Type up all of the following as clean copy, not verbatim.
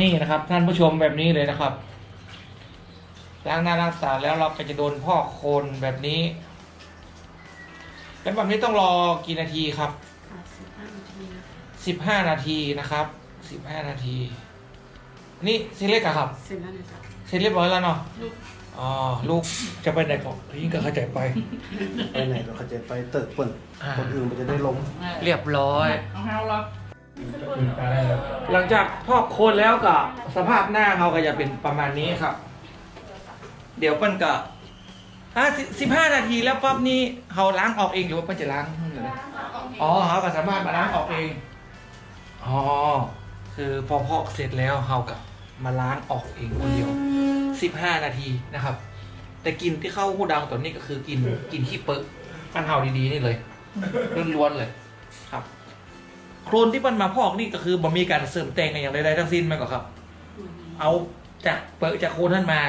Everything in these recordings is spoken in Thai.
นี่นะครับท่านผู้ชมแบบนี้เลยนะครับล้างหน้าล้างตาแล้วเราก็จะโดนพอกโคลนแบบนี้แล้วแบบนี้ต้องรอกี่นาทีครับ15 นาทีนะครับ15 นาทีนี่เสร็จเล็กอะครับ เสร็จแล้วนะจ๊ะ เสร็จเรียบร้อยแล้วเนาะอ๋อลูกจะไปไหนก่อนยิ่งก็เข้าใจไป ไปไหนเราเขาจะไปเติร์กเปิ่นคนอื่นมันจะได้ล้ม เรียบร้อย เอาให้เรา หลังจากพอกโคลนแล้วก็สภาพหน้าเขาก็จะเป็นประมาณนี้ครับ เดี๋ยวเปิ้ลก็15 นาทีแล้วปั๊บนี้เขาล้างออกเองหรือว่าเปิ้ลจะล้างอ๋อเขาก็สามารถมาล้างออกเองอ๋อคือพอพอกเสร็จแล้วเขาก็มาล้างออกเองคนเดียว15 นาทีนะครับ แต่กลินที่เข้าหูดังตัวนี้ก็คือกินขี้เปิดมันเห่าดีๆนี่เลยล้วนๆเลยครับ โคลนที่มันมาพอกนี่ก็คือบ่มีการเสริมแต่งอย่างใดๆทั้งสิ้นไหมก่อนครับ เอาจากเปิดจากโคลนท่านมา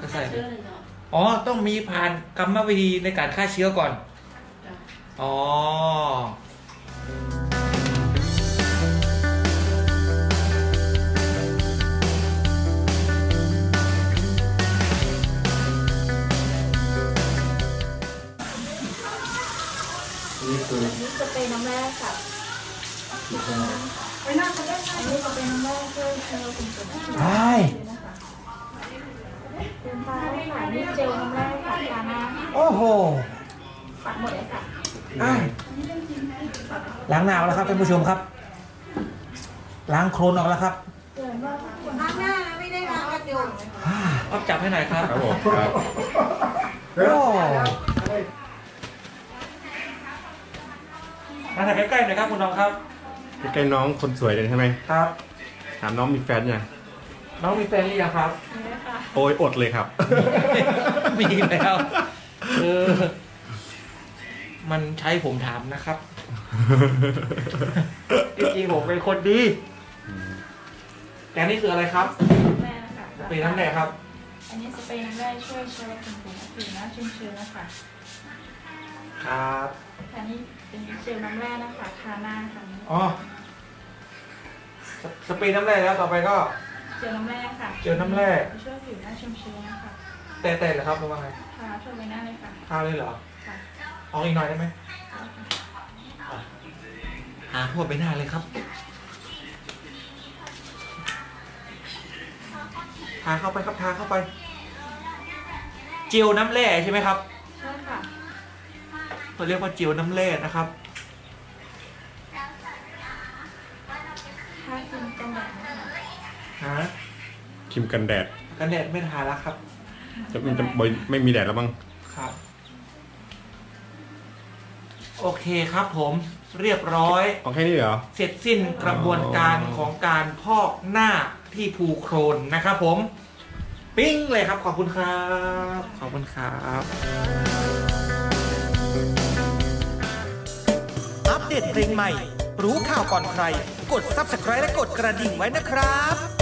ก็ใส่เลยอ๋อต้องมีผ่านกรรมวิธีในการฆ่าเชื้อก่อนอ๋อนี่คือ นี่จะเป็นน้ำแร่ค่ะ ไปหน้าเขาได้ อันนี้จะเป็นน้ำแร่ช่วยเชื้อคุมตัวได้ ใช่ นะคะเป็นฟ้าค่ะนี่เจลน้ำแร่ค่ะทาหน้า โอ้โห ปัดหมดเลยค่ะ อ่ะล้างหน้าออกแล้วครับท่านผู้ชมครับ ล้างโคลนออกแล้วครับ เกินว่า ล้างหน้าไม่ได้ล้างกระจก ก็จับให้หน่อยครับ ครับผมครับ โอ้มาถ่ายใกล้ๆหน่อยครับคุณน้องครับ ใกล้ๆน้องคนสวยเลยใช่ไหม ครับ ถามน้องมีแฟนยัง น้องมีแฟนหรือยังครับ นี่ค่ะ โอ้ยอดเลยครับ มีแล้วมันใช้ผมถามนะครับ จริงๆผมเป็นคนดี แต่นี่คืออะไรครับ น้ำแร่ค่ะ เป็นน้ำแดงครับ อันนี้จะเป็นน้ำแร่ช่วยเชื้อคุมตัวผิวหน้าชุ่มชื้นนะคะ ครับ อันนี้เป็นเจลน้ำแร่นะคะทาหน้าค่ะนี้ อ๋อสเปรย์น้ำแร่แล้วต่อไปก็ เจลน้ำแร่ค่ะ เจลน้ำแร่ ช่วยผิวหน้าชุ่มชื้นนะคะ แต่เหรอครับหรือว่าไง ทาทั่วใบหน้าเลยค่ะ ทาเลยเหรอ ค่ะ เอาอีกหน่อยได้ไหมหาทั่วไปหน้าเลยครับทาเข้าไปครับทาเข้าไปเจลน้ำแร่ใช่ไหมครับ ใช่ค่ะ เราเรียกว่าเจลน้ำแร่นะครับ ทาครีมกันแดดนะคะ ฮะ ครีมกันแดด กันแดดไม่ทาแล้วครับ จะไม่มีแดดแล้วมั้ง ครับ โอเคครับผมเรียบร้อย เอาแค่นี้เหรอ เสร็จสิ้นกระบวนการของการพอกหน้าที่ภูโครนนะครับผม ปิ้งเลยครับขอบคุณครับ ขอบคุณครับ อัปเดตเพลงใหม่ รู้ข่าวก่อนใคร กด Subscribe และกดกระดิ่งไว้นะครับ